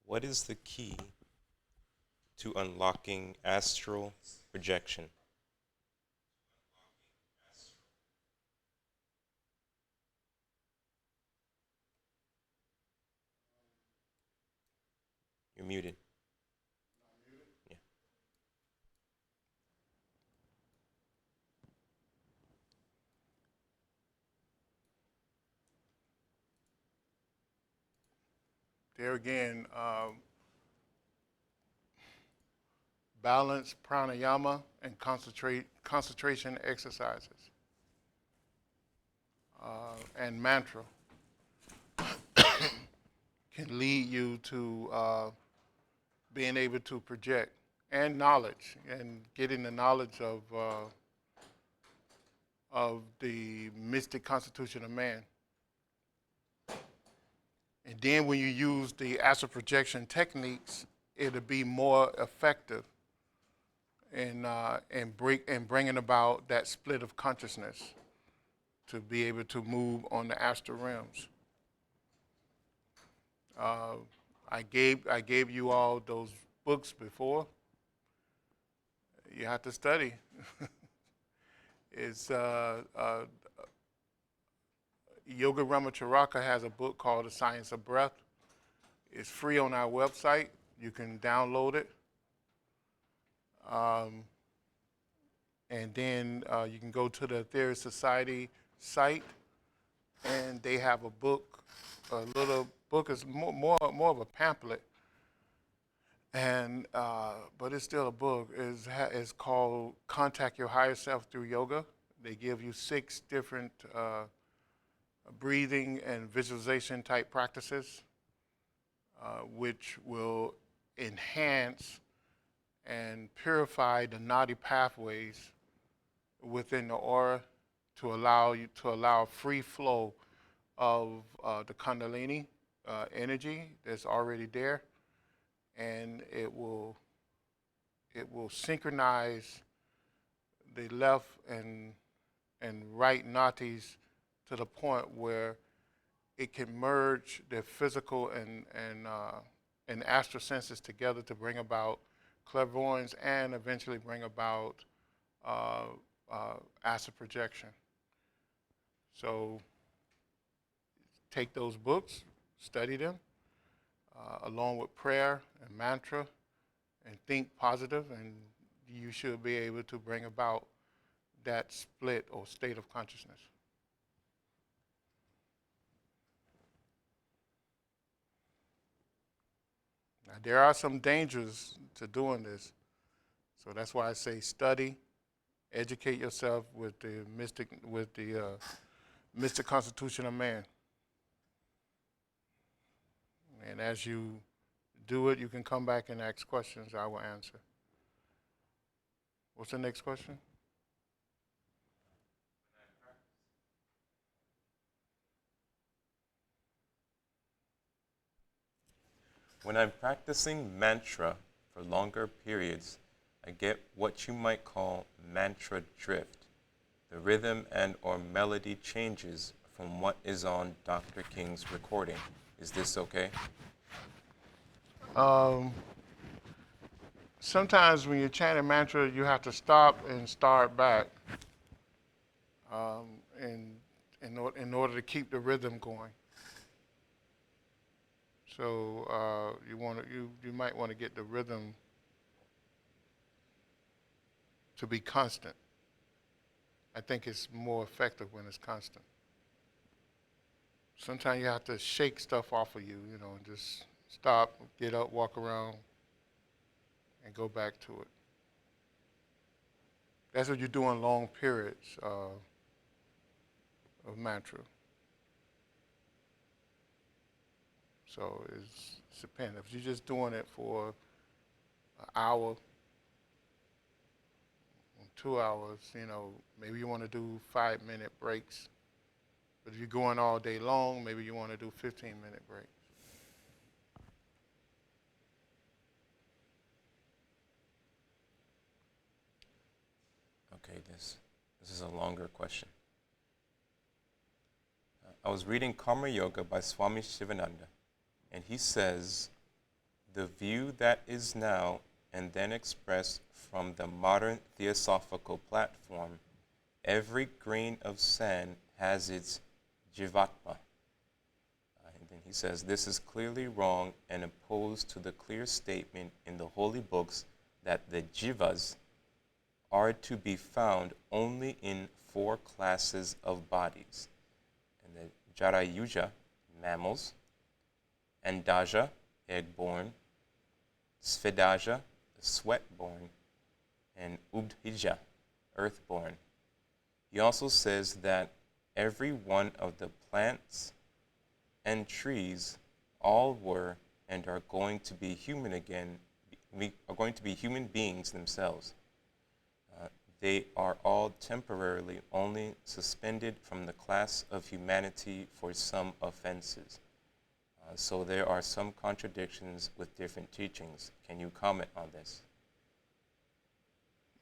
What is the key to unlocking astral projection? You're muted. Yeah. There again, balance, pranayama, and concentration exercises, and mantra can lead you to being able to project, and knowledge, and getting the knowledge of the mystic constitution of man. And then when you use the astral projection techniques, it'll be more effective in bringing about that split of consciousness to be able to move on the astral realms. Uh, I gave you all those books before. You have to study. It's Yoga Ramacharaka has a book called The Science of Breath. It's free on our website. You can download it. Um, and then you can go to the Theory Society site, and they have a book, a little book. Is more of a pamphlet, and but it's still a book. It's called Contact Your Higher Self Through Yoga. They give you 6 different breathing and visualization type practices, which will enhance and purify the nadi pathways within the aura to allow free flow of the Kundalini energy that's already there, and it will synchronize the left and right nadis to the point where it can merge the physical and astral senses together to bring about clairvoyance and eventually bring about astral projection. So take those books, study them, along with prayer and mantra, and think positive, and you should be able to bring about that split or state of consciousness. Now, there are some dangers to doing this, so that's why I say study, educate yourself with the mystic constitution of man. And as you do it, you can come back and ask questions. I will answer. What's the next question? When I'm practicing mantra for longer periods, I get what you might call mantra drift. The rhythm and or melody changes from what is on Dr. King's recording. Is this okay? Um, Sometimes when you're chanting mantra, you have to stop and start back, um, in, in order to keep the rhythm going. So you might want to get the rhythm to be constant. I think it's more effective when it's constant. Sometimes you have to shake stuff off of you, and just stop, get up, walk around, and go back to it. That's what you do in long periods of mantra. So it's dependent. If you're just doing it for an hour, 2 hours, maybe you want to do 5-minute breaks. But if you're going all day long, maybe you want to do 15-minute breaks. Okay, this is a longer question. I was reading Karma Yoga by Swami Shivananda, and he says the view that is now and then expressed from the modern theosophical platform, every grain of sand has its jivatma. And then he says, this is clearly wrong and opposed to the clear statement in the holy books that the jivas are to be found only in 4 classes of bodies. And the Jarayuja, mammals, Andaja, egg-born, Svedaja, sweat-born, and Ubdhija, earth-born. He also says that every one of the plants and trees all were and are going to be human again, are going to be human beings themselves. They are all temporarily only suspended from the class of humanity for some offenses. So there are some contradictions with different teachings. Can you comment on this?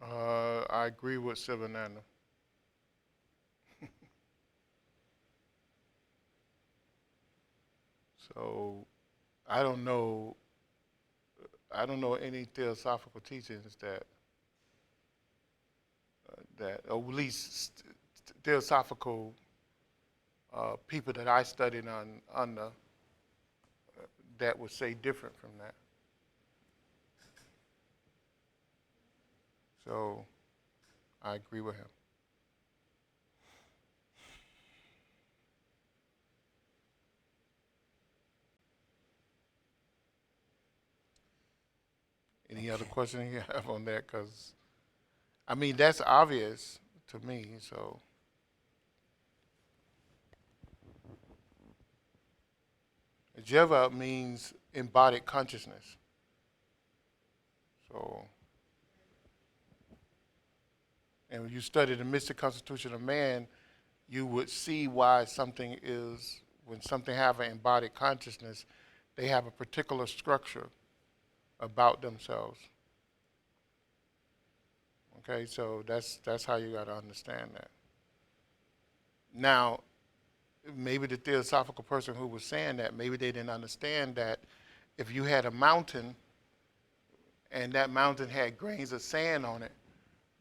I agree with Sivananda. So I don't know any theosophical teachings that or at least theosophical people that I studied under that would say different from that. So I agree with him. Any other question you have on that? Because, I mean, that's obvious to me, so. Jiva means embodied consciousness. So, and when you study the mystic constitution of man, you would see why something is, when something have an embodied consciousness, they have a particular structure about themselves. Okay, so that's how you got to understand that. Now, maybe the theosophical person who was saying that, maybe they didn't understand that if you had a mountain and that mountain had grains of sand on it,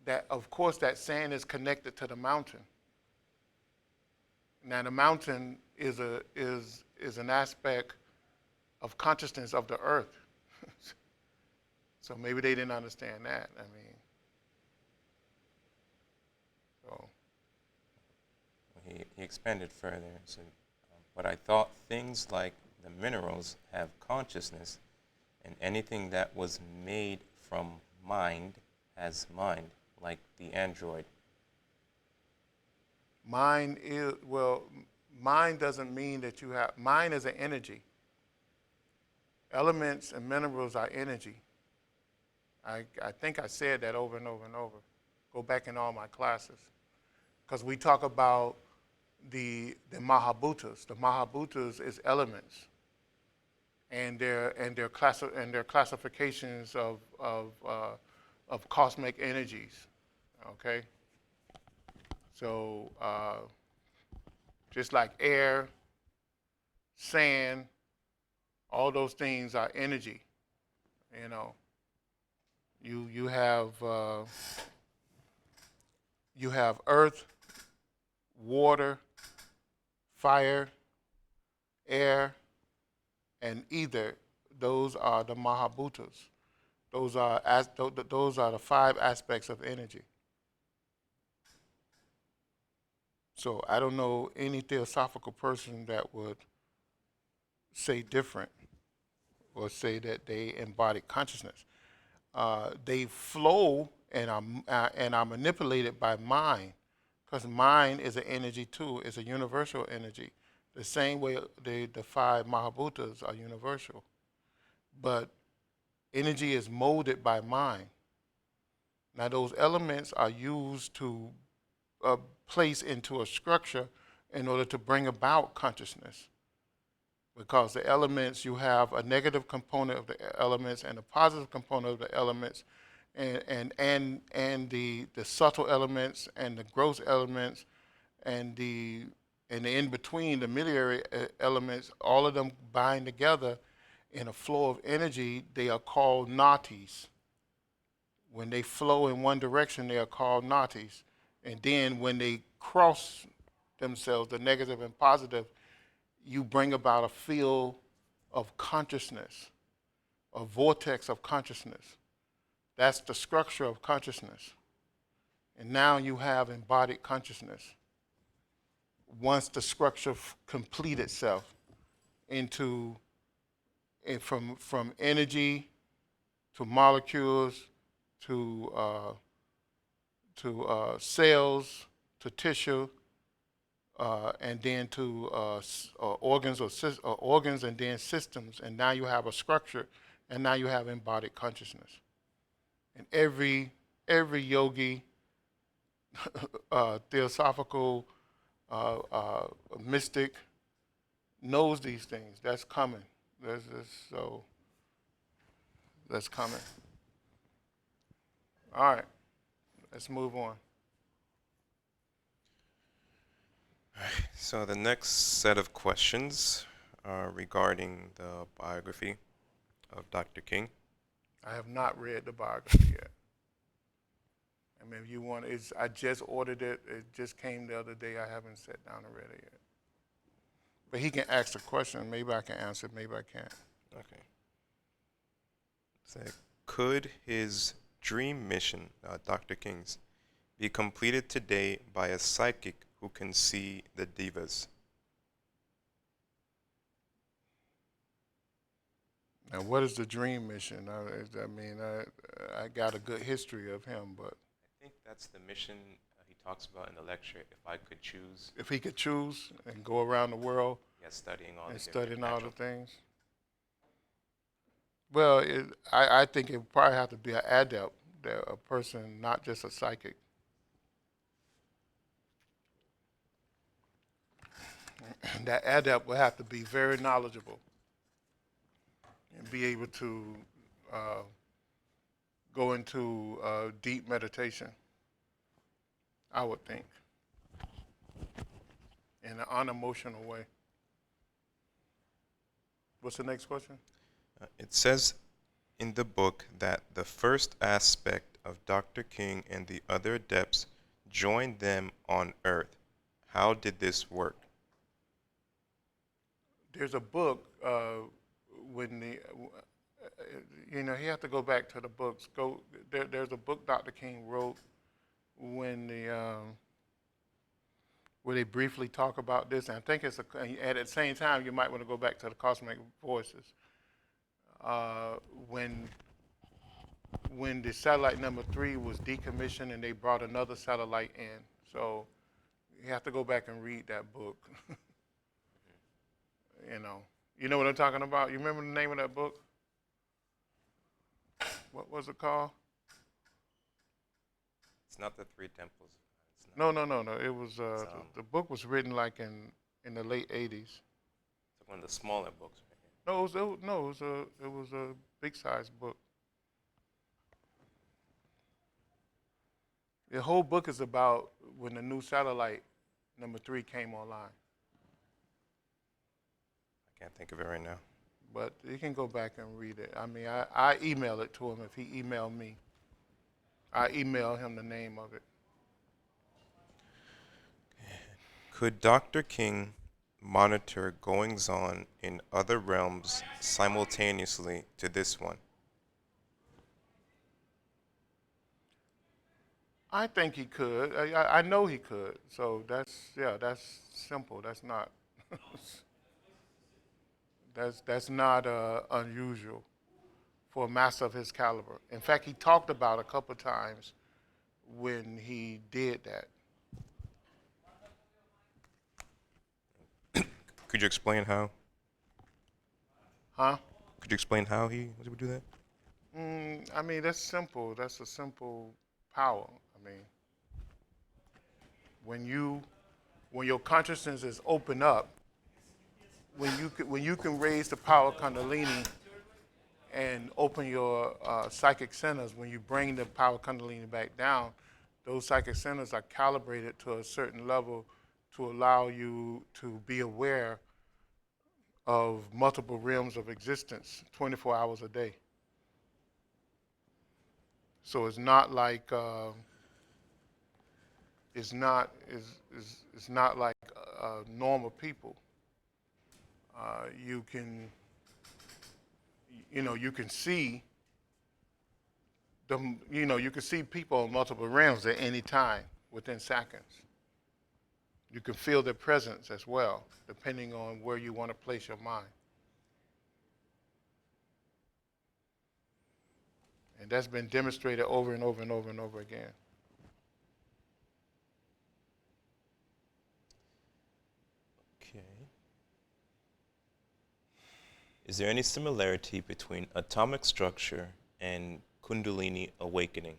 that of course that sand is connected to the mountain. Now the mountain is an aspect of consciousness of the earth. So maybe they didn't understand that. I mean, so. He expanded further and said, but I thought things like the minerals have consciousness, and anything that was made from mind has mind, like the android. Mind is, well, mind doesn't mean that you have, mind is an energy. Elements and minerals are energy. I think I said that over and over and over. Go back in all my classes. Because we talk about the Mahabhutas. The Mahabhutas is elements, and their classifications of cosmic energies. Okay. So just like air, sand, all those things are energy. You know, you have earth, water, fire, air, and ether. Those are the Mahabhutas. Those are the 5 aspects of energy. So I don't know any theosophical person that would say different or say that they embody consciousness. They flow and are manipulated by mind, because mind is an energy too. It's a universal energy. The same way the 5 Mahabhutas are universal. But energy is molded by mind. Now those elements are used to place into a structure in order to bring about consciousness. Because the elements, you have a negative component of the elements and a positive component of the elements, and the subtle elements and the gross elements and the in between, the miliary elements, all of them bind together in a flow of energy, they are called nadis. When they flow in one direction, they are called nadis. And then when they cross themselves, the negative and positive, you bring about a field of consciousness, a vortex of consciousness. That's the structure of consciousness. And now you have embodied consciousness. Once the structure complete itself into from energy to molecules to cells to tissue and then to organs or organs and then systems, and now you have a structure, and now you have embodied consciousness. And every yogi, theosophical mystic knows these things. That's coming. That's coming. All right, let's move on. So the next set of questions are regarding the biography of Dr. King. I have not read the biography yet. I mean, if you want, I just ordered it. It just came the other day. I haven't sat down and read it yet. But he can ask the question. Maybe I can answer it. Maybe I can't. Okay. So, could his dream mission, Dr. King's, be completed today by a psychic who can see the divas? Now, what is the dream mission? I got a good history of him, but I think that's the mission he talks about in the lecture. If I could choose. If he could choose and go around the world Studying all and the studying all the natural things. Well, I think it would probably have to be an adept, a person, not just a psychic. That adept would have to be very knowledgeable and be able to go into deep meditation, I would think, in an unemotional way. What's the next question? It says in the book that the first aspect of Dr. King and the other adepts joined them on Earth. How did this work? There's a book when the you have to go back to the books. There's a book Dr. King wrote when where they briefly talk about this, and I think at the same time you might want to go back to the Cosmic Voices. When the satellite number 3 was decommissioned and they brought another satellite in, so you have to go back and read that book. You know what I'm talking about? You remember the name of that book? What was it called? It's not the Three Temples. No. It was the book was written like in the late '80s. It's one of the smaller books. No, it was a big size book. The whole book is about when the new satellite number 3 came online. I can't think of it right now. But you can go back and read it. I mean, I email it to him if he emailed me. I email him the name of it. Could Dr. King monitor goings-on in other realms simultaneously to this one? I think he could. I know he could. So that's simple. That's not that's not unusual for a master of his caliber. In fact, he talked about a couple times when he did that. Could you explain how? Huh? Could you explain how he was able to do that? I mean, that's simple. That's a simple power. I mean, when your consciousness is open up, when you can raise the power of Kundalini and open your psychic centers, when you bring the power of Kundalini back down, those psychic centers are calibrated to a certain level to allow you to be aware of multiple realms of existence 24 hours a day. So it's not like it's not like normal people. You can you can see them. You can see people in multiple realms at any time within seconds. You can feel their presence as well, depending on where you want to place your mind. And that's been demonstrated over and over and over and over again. Okay. Is there any similarity between atomic structure and Kundalini awakening?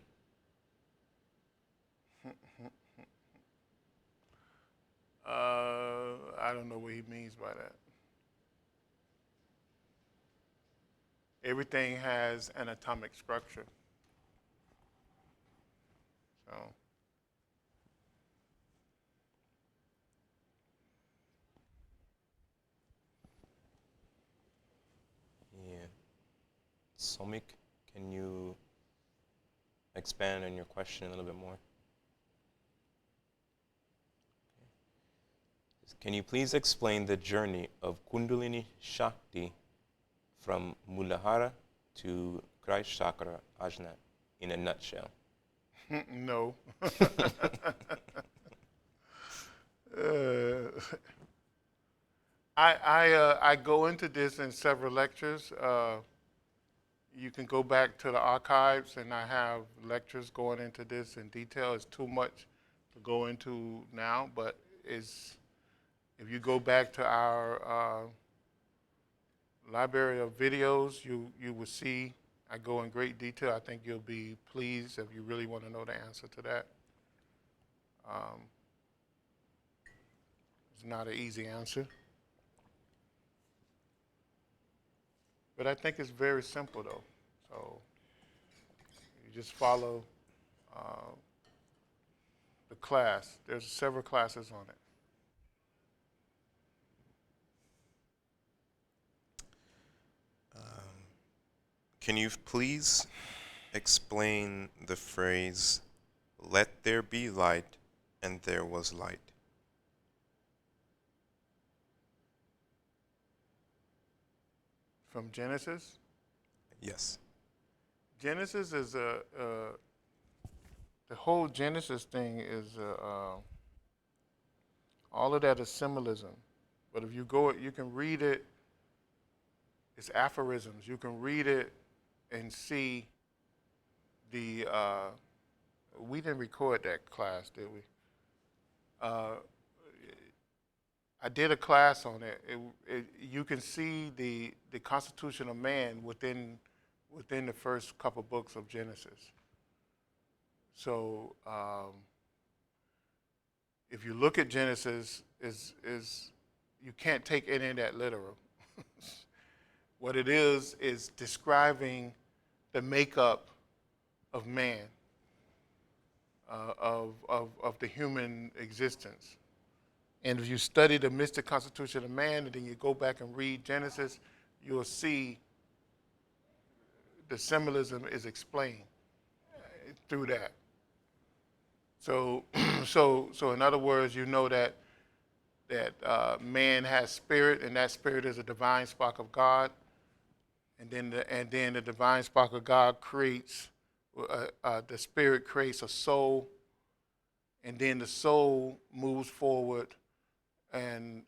I don't know what he means by that. Everything has an atomic structure. So, Yeah. Somik, can you expand on your question a little bit more? Can you please explain the journey of Kundalini Shakti from Mooladhara to Christ Chakra Ajna in a nutshell? no. I go into this in several lectures. You can go back to the archives, and I have lectures going into this in detail. It's too much to go into now, but if you go back to our library of videos, you will see I go in great detail. I think you'll be pleased if you really want to know the answer to that. It's not an easy answer. But I think it's very simple, though. So you just follow the class. There's several classes on it. Can you please explain the phrase, "Let there be light," and there was light? From Genesis? Yes. Genesis is the whole Genesis thing is all of that is symbolism. But if you go, you can read it. It's aphorisms. You can read it and see the. We didn't record that class, did we? I did a class on it. You can see the constitution of man within the first couple books of Genesis. So if you look at Genesis, is you can't take any of that literal. What it is describing the makeup of man, of the human existence. And if you study the mystic constitution of man, and then you go back and read Genesis, you'll see the symbolism is explained through that. So, so in other words, you know that man has spirit, and that spirit is a divine spark of God, and then the divine spark of God creates the spirit creates a soul, and then the soul moves forward and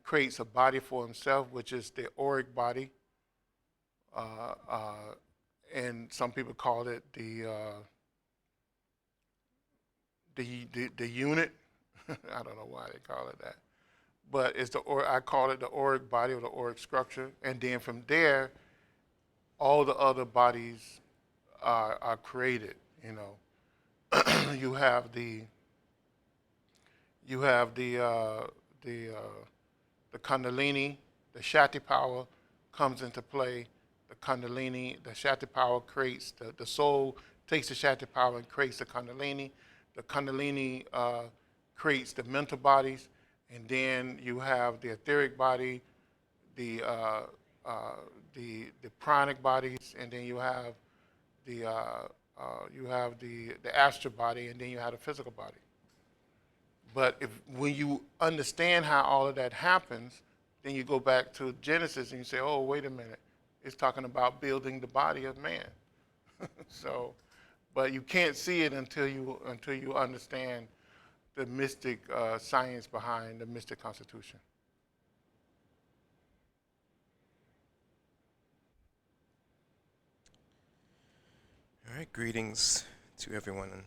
creates a body for himself, which is the auric body, and some people call it the unit. I don't know why they call it that, but I call it the auric body or the auric structure, and then from there, all the other bodies are created. You know, you have the Kundalini, the Shakti power comes into play. The Kundalini, the Shakti power creates the soul takes the Shakti power and creates the Kundalini. The Kundalini creates the mental bodies, and then you have the etheric body the the pranic bodies, and then the you have the astral body, and then you have the physical body. But when you understand how all of that happens, then you go back to Genesis and you say, oh, wait a minute, it's talking about building the body of man. So, but you can't see it until you understand the mystic science behind the mystic constitution. All right, greetings to everyone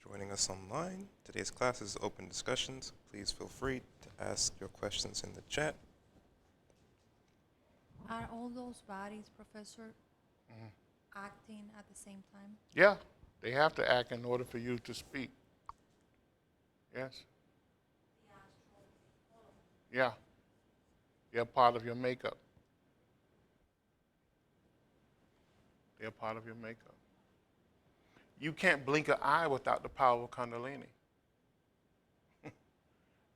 joining us online. Today's class is open discussions. Please feel free to ask your questions in the chat. Are all those bodies, Professor, acting at the same time? Yeah, they have to act in order for you to speak. Yes. Yeah. They're part of your makeup. They're part of your makeup. You can't blink an eye without the power of Kundalini.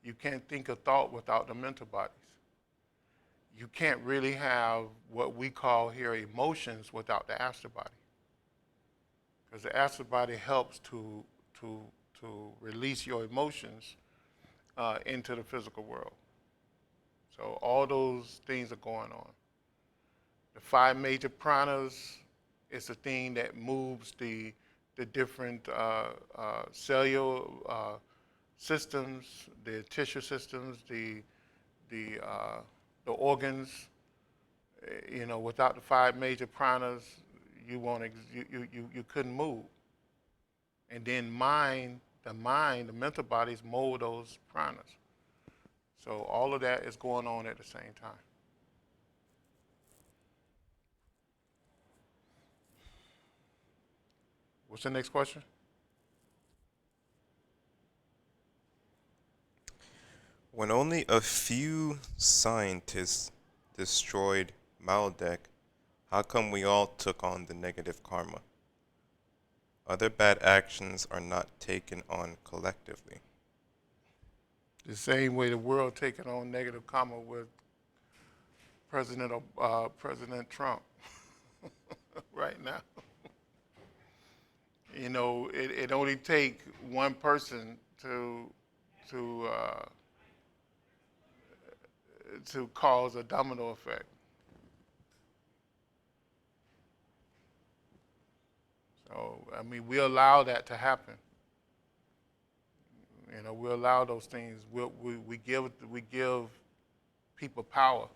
You can't think a thought without the mental bodies. You can't really have what we call here emotions without the astral body. Because the astral body helps to release your emotions into the physical world. So all those things are going on. The 5 major pranas is the thing that moves the different cellular systems, the tissue systems, the organs. You know, without the 5 major pranas, you couldn't move. And then the mental bodies mold those pranas. So all of that is going on at the same time. What's the next question? When only a few scientists destroyed Maldek, how come we all took on the negative karma? Other bad actions are not taken on collectively. The same way the world taking on negative karma with President Trump right now. You know, it only take one person to cause a domino effect. So I mean, we allow that to happen. You know, we allow those things. We give people power.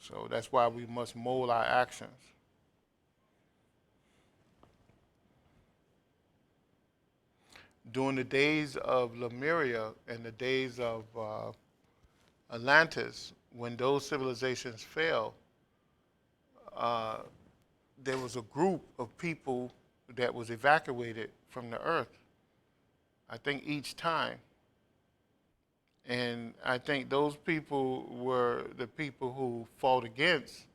So that's why we must mold our actions. During the days of Lemuria and the days of Atlantis, when those civilizations fell, there was a group of people that was evacuated from the earth, I think each time. And I think those people were the people who fought against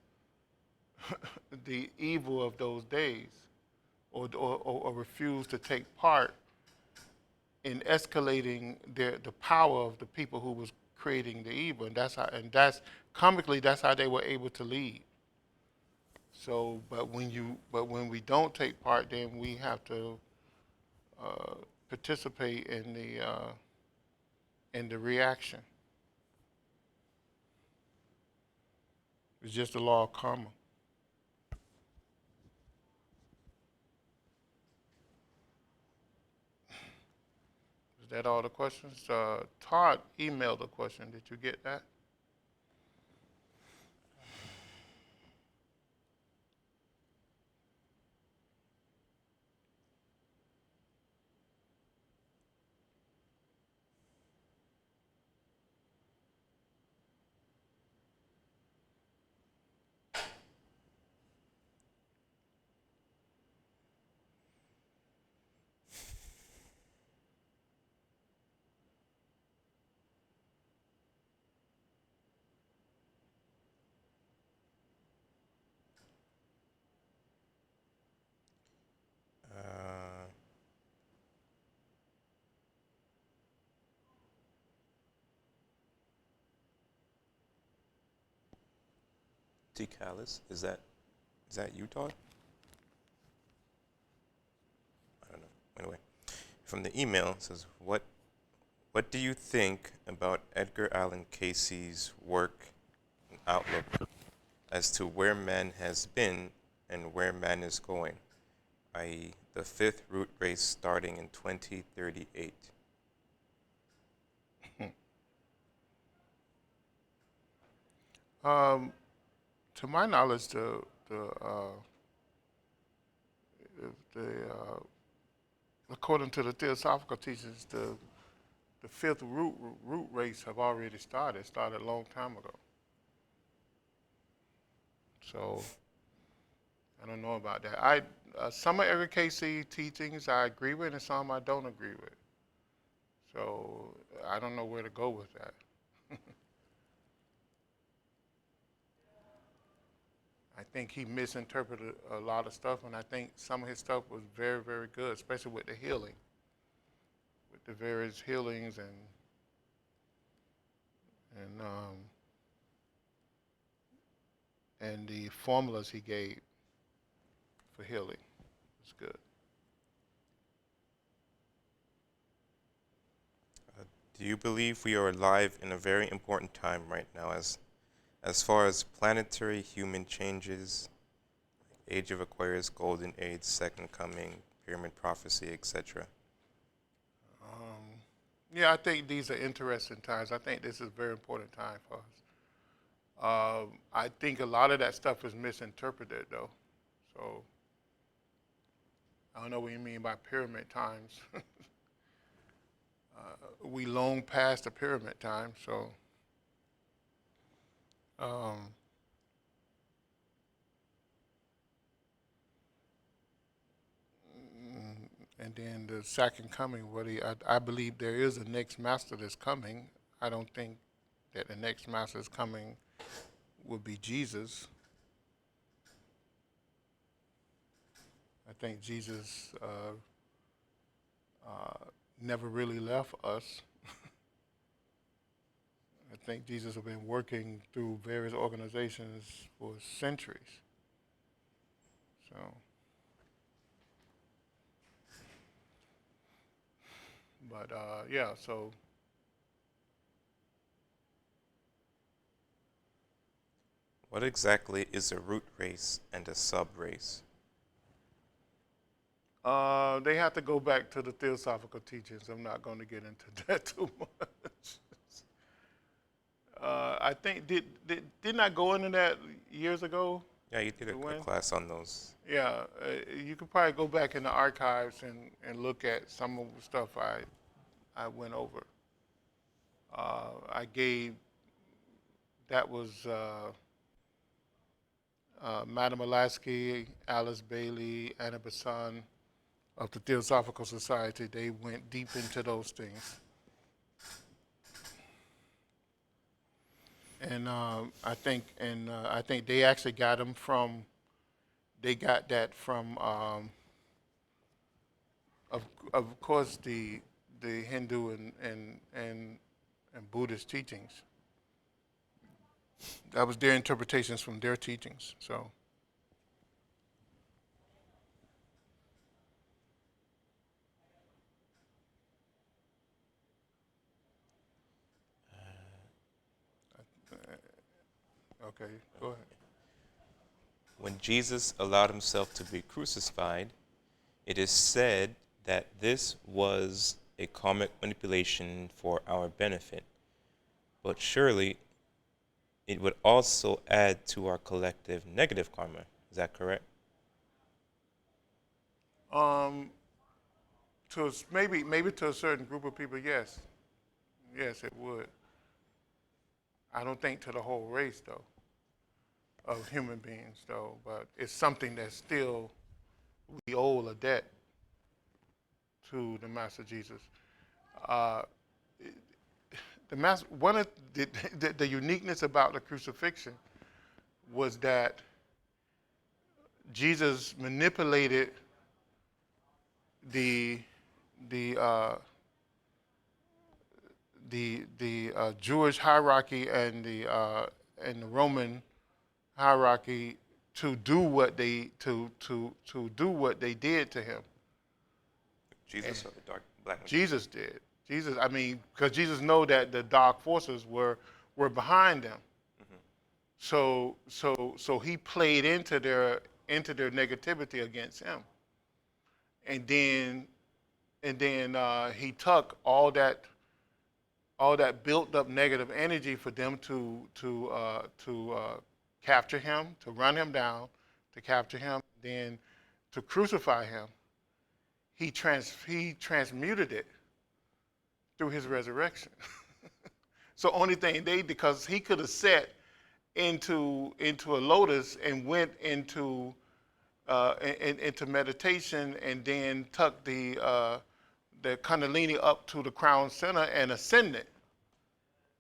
the evil of those days, or refused to take part in escalating the power of the people who was creating the evil. And that's comically, that's how they were able to lead. So, but when we don't take part, then we have to participate in the reaction. It's just the law of karma. Is that all the questions? Todd emailed a question. Did you get that? T. Callis. Is that you, Todd? I don't know. Anyway, from the email, it says, what do you think about Edgar Allan Casey's work and outlook as to where man has been and where man is going, i.e., the fifth root race starting in 2038? To my knowledge, according to the theosophical teachings, the fifth root race have already started. Started a long time ago. So I don't know about that. Some of Edgar Casey teachings I agree with, and some I don't agree with. So I don't know where to go with that. I think he misinterpreted a lot of stuff, and I think some of his stuff was very, very good, especially with the healing, with the various healings and the formulas he gave for healing. It's good. Do you believe we are alive in a very important time right now as far as planetary human changes, Age of Aquarius, Golden Age, Second Coming, Pyramid Prophecy, etc.? Yeah, I think these are interesting times. I think this is a very important time for us. I think a lot of that stuff is misinterpreted, though. So I don't know what you mean by pyramid times. We long past the pyramid time, so and then the second coming. I believe there is a next master that's coming. I don't think that the next master is coming will be Jesus. I think Jesus never really left us. I think Jesus has been working through various organizations for centuries. So, but yeah, so. What exactly is a root race and a sub race? They have to go back to the theosophical teachings. I'm not going to get into that too much. I think didn't I go into that years ago? Yeah, you did a class on those. Yeah, you could probably go back in the archives and look at some of the stuff I went over. I gave, that was Madame Alaski, Alice Bailey, Anna Bassan of the Theosophical Society. They went deep into those things. And I think they actually got them from. They got that from, of course, the Hindu and Buddhist teachings. That was their interpretations from their teachings. So. Okay, go ahead. When Jesus allowed himself to be crucified, it is said that this was a karmic manipulation for our benefit. But surely it would also add to our collective negative karma. Is that correct? Maybe to a certain group of people, yes. Yes, it would. I don't think to the whole race, though, of human beings, though. But it's something that still we owe a debt to the Master Jesus. One of the uniqueness about the crucifixion was that Jesus manipulated the Jewish hierarchy and the Roman hierarchy to do what they do what they did to him. Jesus or the black magician? Jesus did. Jesus, I mean, because Jesus know that the dark forces were behind them. Mm-hmm. So he played into their negativity against him, and then he took all that built up negative energy for them to capture him, to run him down, to capture him, then to crucify him. He transmuted it through his resurrection. So only thing because he could have sat into a lotus and went into meditation and then took the Kundalini up to the crown center and ascended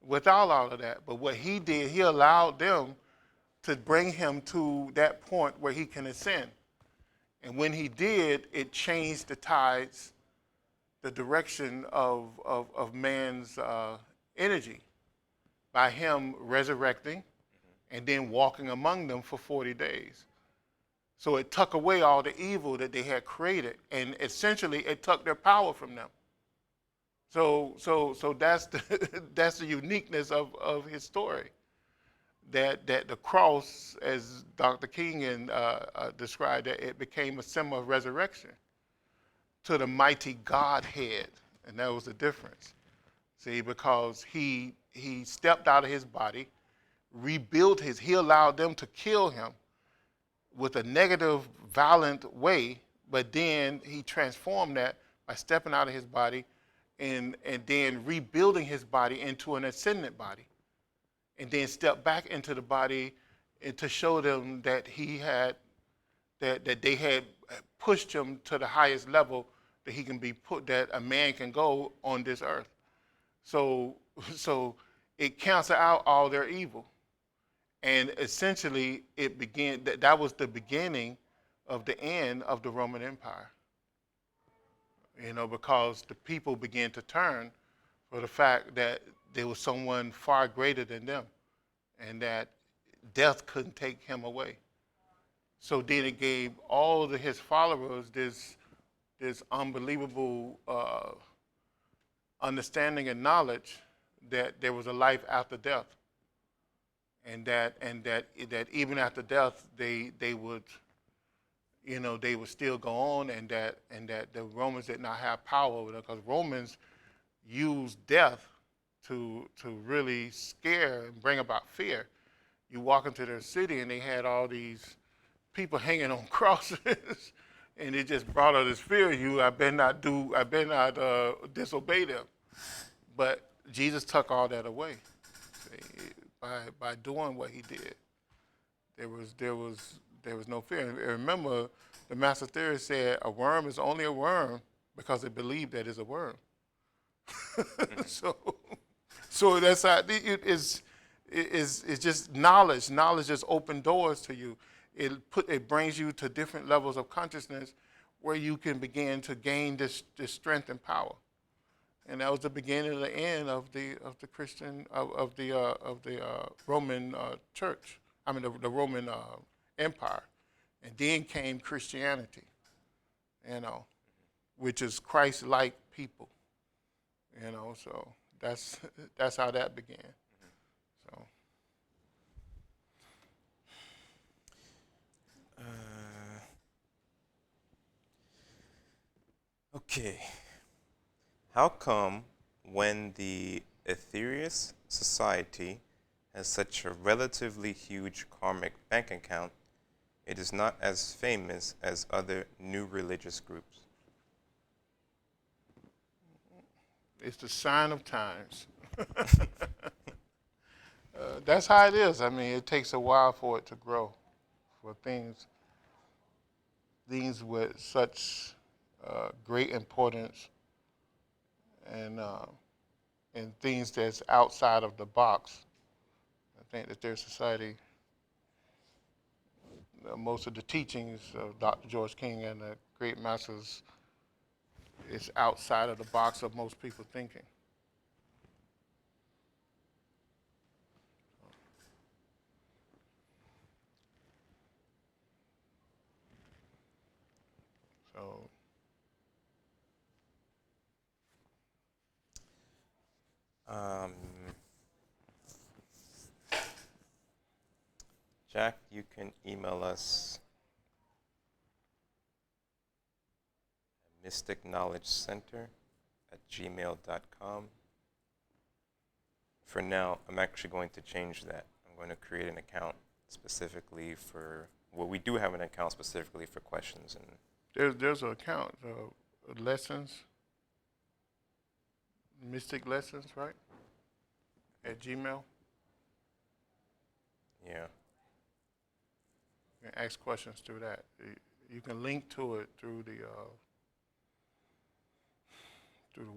without all of that. But what he did, he allowed them to bring him to that point where he can ascend. And when he did, it changed the tides, the direction of man's energy by him resurrecting and then walking among them for 40 days. So it took away all the evil that they had created, and essentially it took their power from them. So that's that's the uniqueness of his story. That the cross, as Dr. King described it, it became a symbol of resurrection to the mighty Godhead, and that was the difference. See, because he stepped out of his body, rebuilt he allowed them to kill him with a negative, violent way, but then he transformed that by stepping out of his body and then rebuilding his body into an ascendant body, and then step back into the body and to show them that that they had pushed him to the highest level that he can be put, that a man can go on this earth. So it canceled out all their evil. And essentially, it began. That was the beginning of the end of the Roman Empire. Because the people began to turn for the fact that there was someone far greater than them, and that death couldn't take him away. So then it gave all of his followers this unbelievable understanding and knowledge that there was a life after death. And that even after death, they would still go on, and that the Romans did not have power over them, because Romans used death to really scare and bring about fear. You walk into their city and they had all these people hanging on crosses, and it just brought out this fear in you. I better not disobey them. But Jesus took all that away. See, by doing what he did, there was no fear. And remember, the master theorist said a worm is only a worm because it believed that it's a worm. so that's how it's just knowledge. Knowledge just opens doors to you. It brings you to different levels of consciousness where you can begin to gain this strength and power. And that was the beginning of the end of the Christian of the Roman church. I mean the Roman Empire, and then came Christianity. Which is Christ-like people. So that's how that began. So. Okay. How come when the Aetherius Society has such a relatively huge karmic bank account, it is not as famous as other new religious groups? It's the sign of times. That's how it is. I mean, it takes a while for it to grow, for things with such great importance and things that's outside of the box. I think that their society, most of the teachings of Dr. George King and the great masters, is outside of the box of most people thinking. So Jack, you can email us at mysticknowledgecenter@gmail.com. For now, I'm actually going to change that. I'm going to create an account specifically for, well, we do have an account specifically for questions. And there's an account, lessons, mystic lessons, right? At Gmail. yeah. You can ask questions through that. You can link to it through the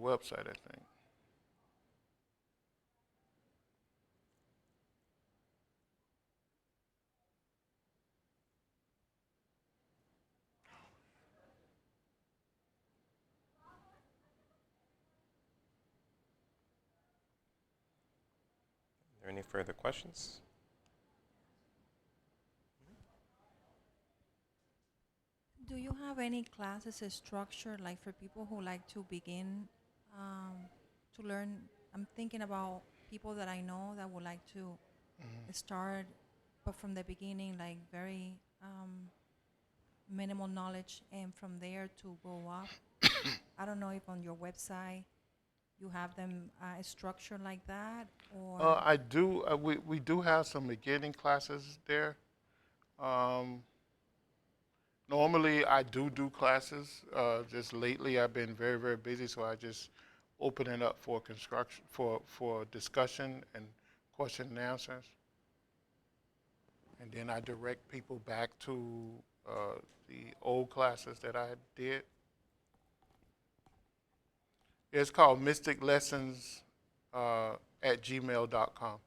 website, I think. Are there any further questions? Do you have any classes structured, like for people who like to begin to learn? I'm thinking about people that I know that would like to start, but from the beginning, like very minimal knowledge, and from there to go up. I don't know if on your website you have them structured like that, or I do. We do have some beginning classes there. Um, Normally, I do classes. Just lately, I've been very busy, so I just open it up for construction for discussion and question and answers, and then I direct people back to the old classes that I did. It's called Mystic Lessons at gmail.com.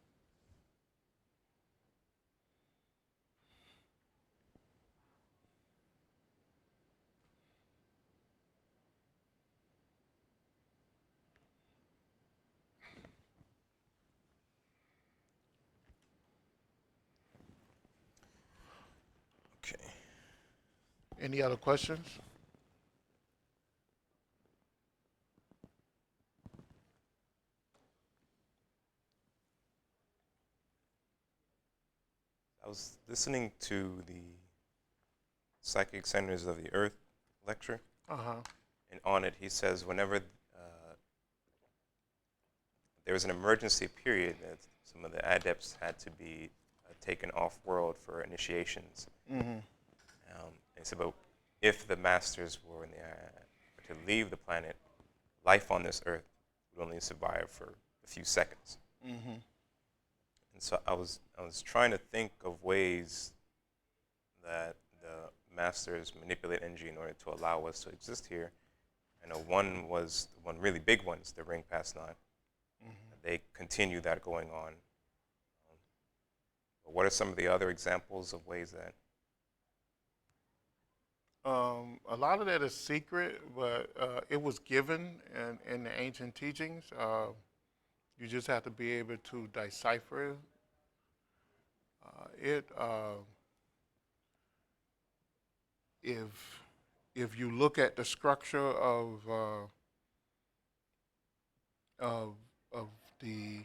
Okay. Any other questions? I was listening to the Psychic Centers of the Earth lecture, Uh-huh. and on it he says whenever there was an emergency period that some of the adepts had to be taken off world for initiations. Mm-hmm. And so, but if the masters were to leave the planet, life on this earth would only survive for a few seconds. Mm-hmm. And so I was trying to think of ways that the masters manipulate energy in order to allow us to exist here. I know one really big one is the ring past 9. Mm-hmm. They continue that going on. But what are some of the other examples of ways that? A lot of that is secret, but it was given in the ancient teachings. You just have to be able to decipher it. If you look at the structure of of the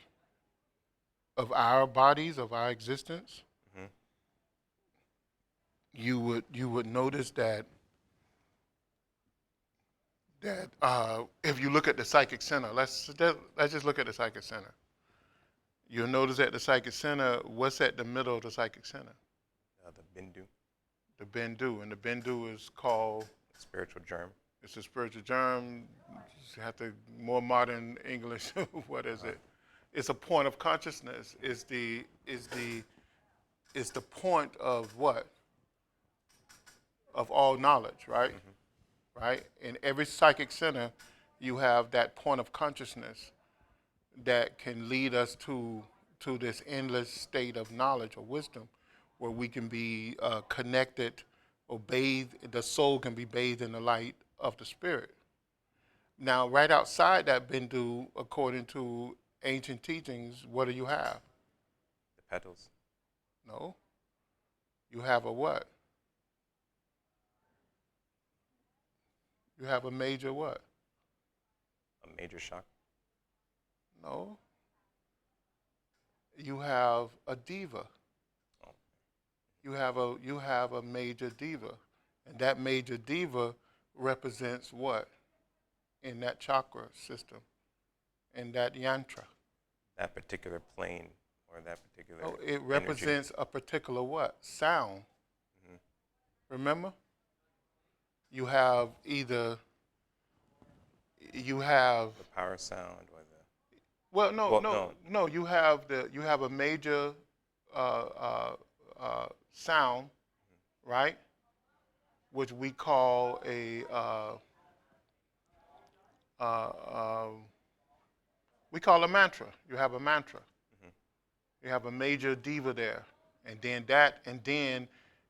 of our bodies, of our existence, Mhm. you would notice that if you look at the psychic center, let's just look at the psychic center. You'll notice at the psychic center, what's at the middle of the psychic center? The Bindu, The Bendu, and the Bendu is called. the spiritual germ. It's a spiritual germ. You have to more modern English. What is it? It's a point of consciousness. Is the point of what? Of all knowledge, right? Mm-hmm. Right? In every psychic center, you have that point of consciousness that can lead us to this endless state of knowledge or wisdom, where we can be connected or bathed. The soul can be bathed in the light of the spirit. Now, right outside that Bindu, according to ancient teachings, what do you have? The petals. No. You have a what? You have a major what? A major shock. No. You have a diva. Oh. You have a major diva. And that major diva represents what in that chakra system, in that yantra? That particular plane or that particular Oh, it energy. represents a particular what? Sound. Remember? You have either, you have, The power sound or the well, no, Well, no, no. no. You have a major sound, right? Which we call we call a mantra. You have a mantra. You have a major diva there, and then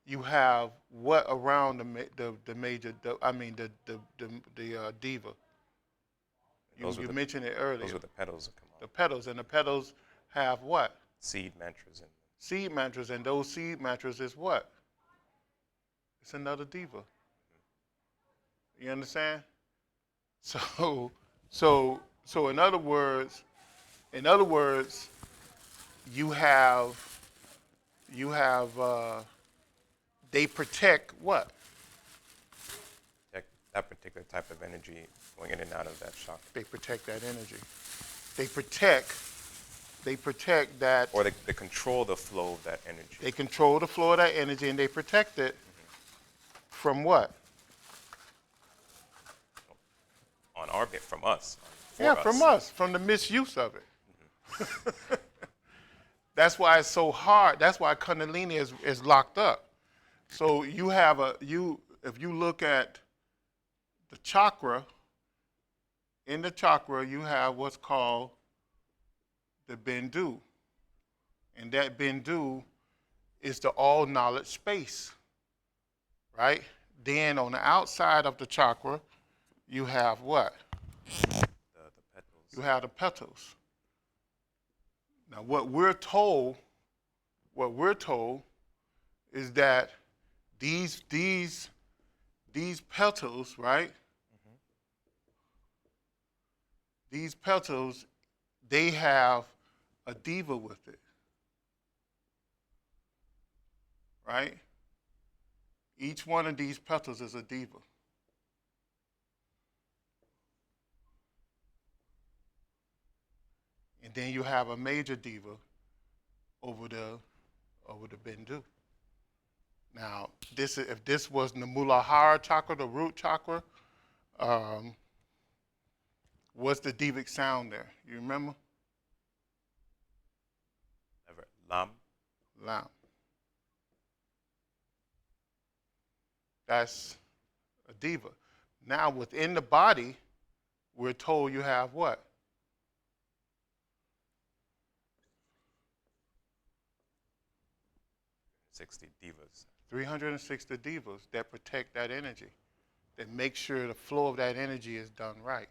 you have what around the major, the diva. You mentioned it earlier. Those are the petals that come The off. petals, and the petals have what? Seed mantras and Seed mantras, and those seed mantras is what? It's another diva. You understand? So, so in other words, you have they protect what? that particular type of energy going in and out of that chakra. They protect that energy. They protect that. Or they control the flow of that energy. They control the flow of that energy, and they protect it from what? On our bit, from us. From us, from the misuse of it. That's why it's so hard. That's why Kundalini is locked up. So if you look at the chakra, in the chakra you have what's called the Bindu. And that Bindu is the all knowledge space, right? Then on the outside of the chakra, you have what? The petals. You have the petals. Now what we're told is that these petals, right? These petals, they have a diva with it, right? Each one of these petals is a diva. And then you have a major diva over the Bindu. Now, if this was the Mooladhara chakra, the root chakra, what's the divic sound there? You remember? Never. Lam. Lam. That's a diva. Now, within the body, we're told you have what? 60 divas. 360 divas that protect that energy, that make sure the flow of that energy is done right.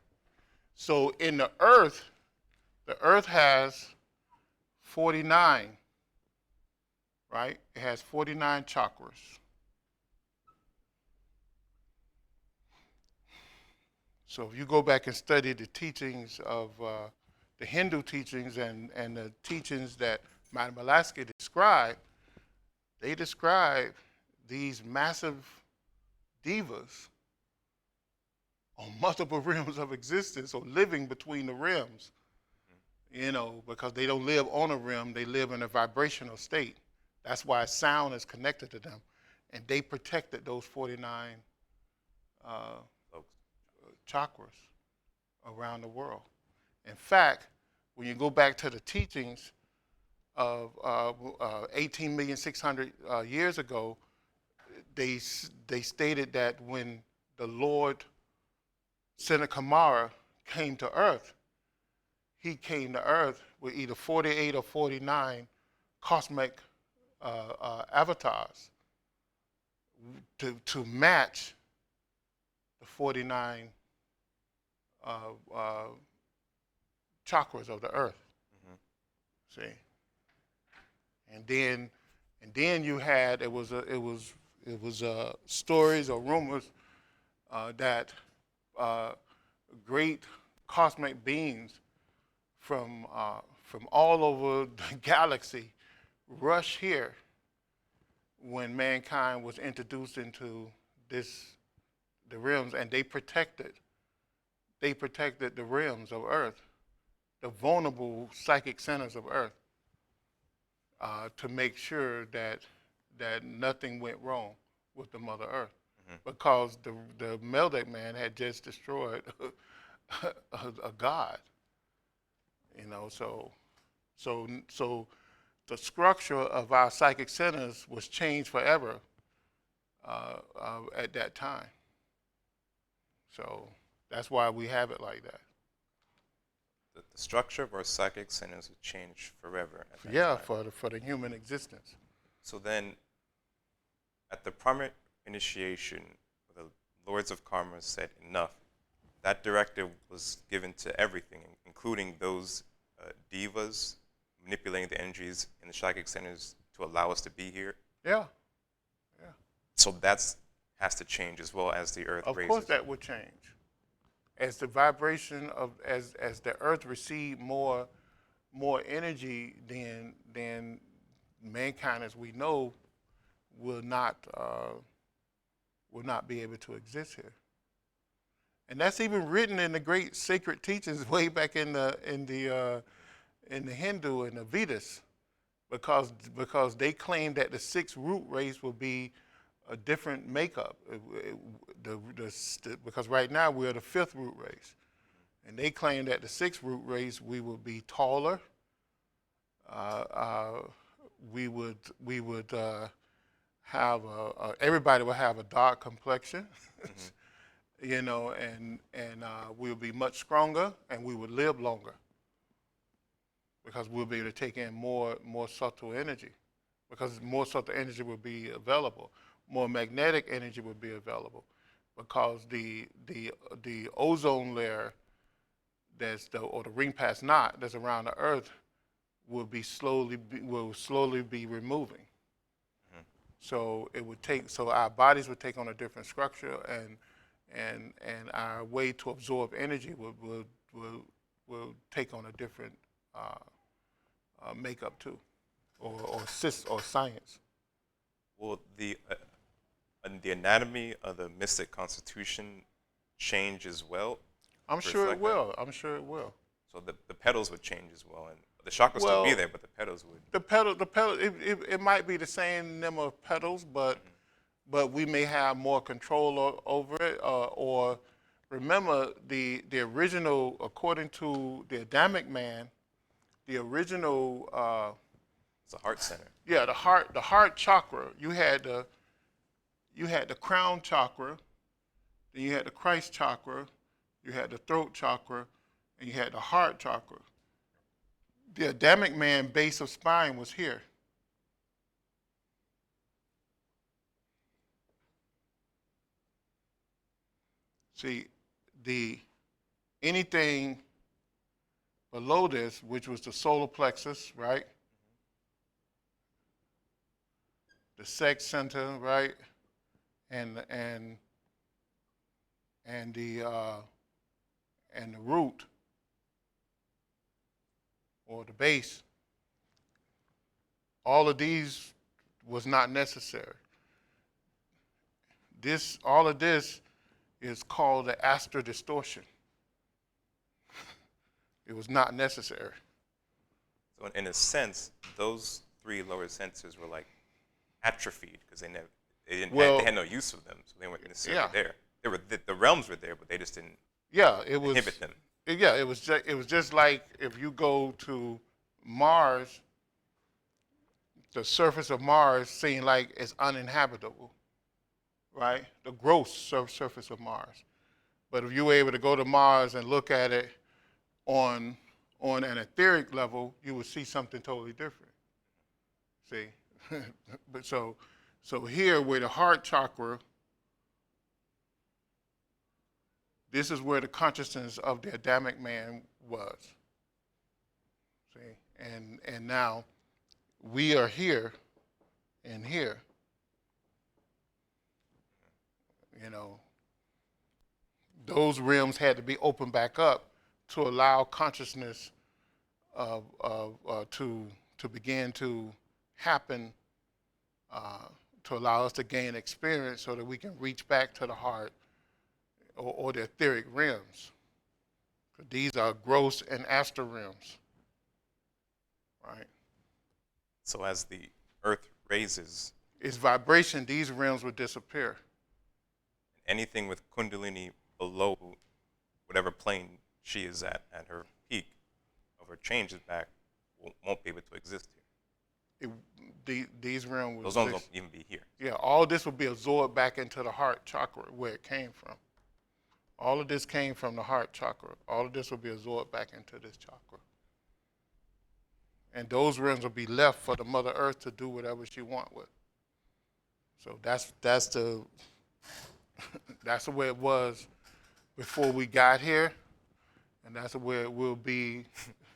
So in the earth has 49, right? It has 49 chakras. So if you go back and study the teachings of the Hindu teachings and the teachings that Madame Blavatsky described, they describe these massive divas on multiple realms of existence, or living between the realms, because they don't live on a realm, they live in a vibrational state. That's why sound is connected to them. And they protected those 49 chakras around the world. In fact, when you go back to the teachings of 18,600,000 years ago, they stated that when the Lord Senekamara came to Earth, he came to Earth with either 48 or 49 cosmic avatars to match the 49 chakras of the Earth. See, and then you had it was stories or rumors that great cosmic beings from all over the galaxy rush here when mankind was introduced into the realms, and they protected the realms of Earth, the vulnerable psychic centers of Earth, to make sure that nothing went wrong with the Mother Earth, because the Meldic man had just destroyed a god, so the structure of our psychic centers was changed forever at that time. So that's why we have it like that. The structure of our psychic centers would change forever at that Yeah, time. for the human existence. So then, at the primary initiation, the Lords of Karma said enough. That directive was given to everything, including those divas manipulating the energies in the psychic centers to allow us to be here. Yeah. So that has to change as well as the Earth Of raises. course that would change. As the vibration as the Earth received more energy, then mankind as we know will not be able to exist here. And that's even written in the great sacred teachings way back in the Hindu and the Vedas, because they claim that the sixth root race will be a different makeup. Because right now we're the fifth root race, and they claim that the sixth root race we will be taller. We would have everybody will have a dark complexion, and we'll be much stronger, and we would live longer because we'll be able to take in more subtle energy, because more subtle energy will be available. More magnetic energy will be available, because the ozone layer or the ring past knot that's around the Earth will slowly be removing. So our bodies would take on a different structure, and our way to absorb energy will take on a different makeup too, or science. Will the anatomy of the mystic constitution change as well? I'm sure it will. I'm sure it will. So the petals would change as well, and the chakras still be there, but the petals would. The petal. It might be the same number of petals, but we may have more control over it. Or remember the original, according to the Adamic man, the original. It's a heart center. Yeah, the heart chakra. You had the crown chakra, then you had the Christ chakra, you had the throat chakra, and you had the heart chakra. The Adamic man base of spine was here. See, anything below this, which was the solar plexus, right? The sex center, right? And the root, or the base. All of these was not necessary. All of this is called the astral distortion. It was not necessary. So in a sense, those three lower senses were like atrophied because they had no use for them, so they weren't necessarily there. They were the realms were there, but they just didn't inhibit them. Yeah, it was just like if you go to Mars, the surface of Mars seemed like it's uninhabitable, right? The gross surface of Mars. But if you were able to go to Mars and look at it on an etheric level, you would see something totally different. See? But so here where the heart chakra, this is where the consciousness of the Adamic man was. See? And now we are here and here. those realms had to be opened back up to allow consciousness to begin to happen, to allow us to gain experience so that we can reach back to the heart or the etheric realms. These are gross and astral realms, right? So as the earth raises, Its vibration, these realms would disappear. anything with Kundalini below whatever plane she is at her peak of her changes back won't be able to exist here. These realms would Those zones won't even be here. Yeah, all this would be absorbed back into the heart chakra where it came from. All of this came from the heart chakra. All of this will be absorbed back into this chakra. And those realms will be left for the Mother Earth to do whatever she wants with. So that's the that's the way it was before we got here, and that's the way it will be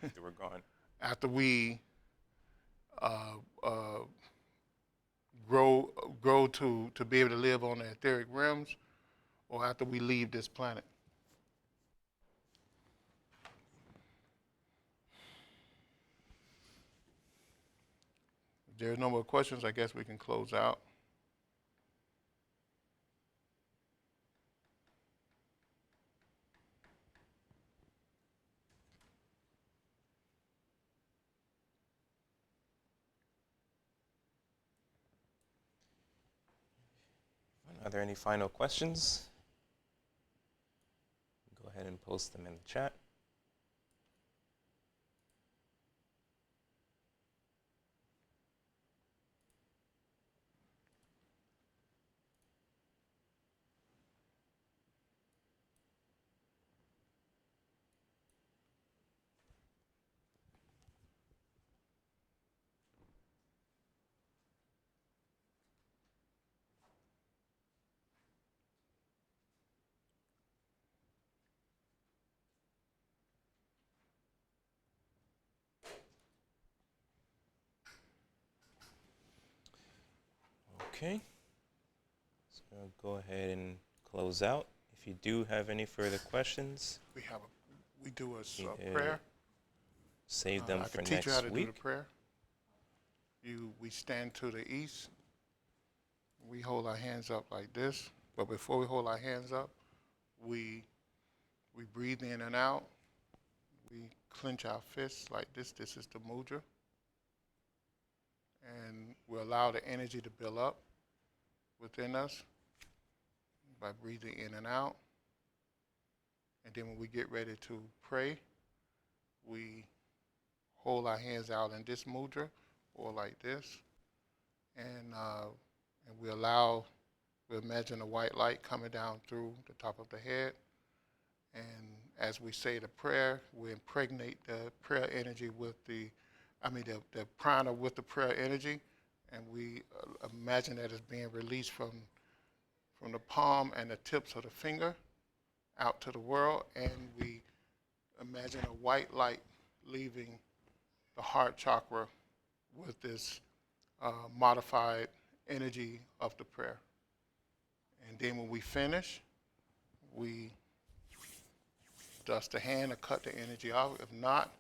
They were gone. after we grow to be able to live on the etheric realms, or after we leave this planet. If there's no more questions, I guess we can close out. Are there any final questions? Go ahead and post them in the chat. Okay, so I'll go ahead and close out. If you do have any further questions, We do Yeah. a prayer. save them I for can teach you how next to do the week. prayer. We stand to the east. We hold our hands up like this. But before we hold our hands up, we breathe in and out. We clench our fists like this. This is the mudra. And we allow the energy to build up within us by breathing in and out. And then when we get ready to pray, we hold our hands out in this mudra or like this. And we imagine a white light coming down through the top of the head. And as we say the prayer, we impregnate the prayer energy with the prana with the prayer energy. And we imagine that it's being released from the palm and the tips of the finger out to the world. And we imagine a white light leaving the heart chakra with this modified energy of the prayer. And then when we finish, we dust the hand or cut the energy off. If not,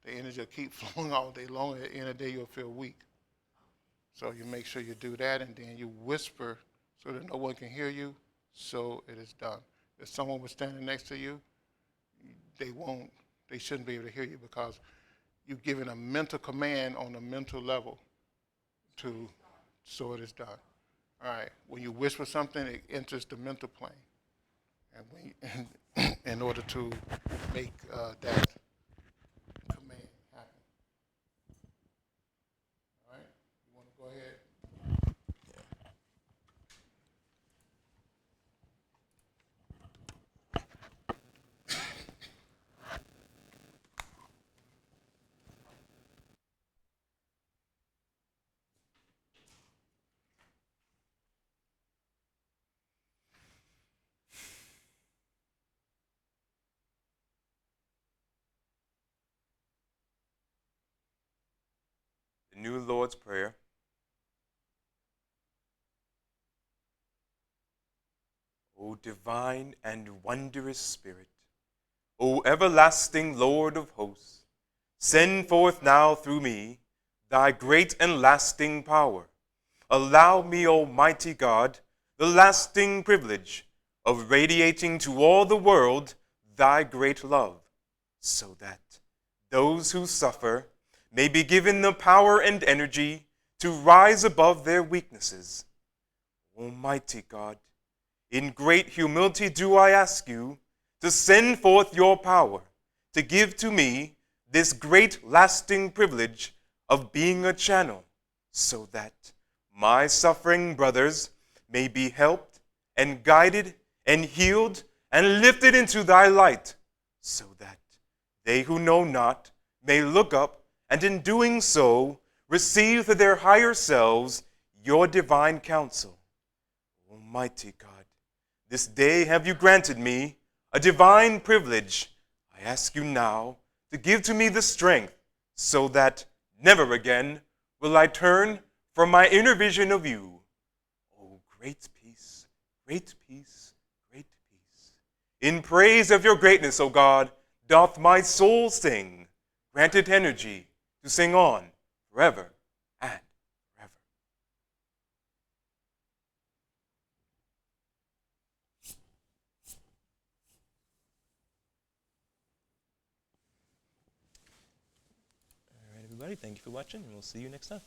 the energy will keep flowing all day long. At the end of the day, you'll feel weak. So you make sure you do that, and then you whisper so that no one can hear you, so it is done. If someone was standing next to you, they shouldn't be able to hear you because you've given a mental command on a mental level so it is done. All right, when you whisper something, it enters the mental plane. And in order to make that command happen. All right, you want to go ahead? The New Lord's Prayer. O divine and wondrous Spirit, O everlasting Lord of hosts, send forth now through me thy great and lasting power. Allow me, Almighty God, the lasting privilege of radiating to all the world thy great love, so that those who suffer may be given the power and energy to rise above their weaknesses. Almighty God, in great humility do I ask you to send forth your power to give to me this great lasting privilege of being a channel, so that my suffering brothers may be helped and guided and healed and lifted into thy light, so that they who know not may look up and in doing so receive to their higher selves your divine counsel. Almighty God, this day have you granted me a divine privilege. I ask you now to give to me the strength so that never again will I turn from my inner vision of you. Oh, great peace, great peace, great peace. In praise of your greatness, O God, doth my soul sing, granted energy to sing on forever and forever. All right, everybody, thank you for watching, and we'll see you next time.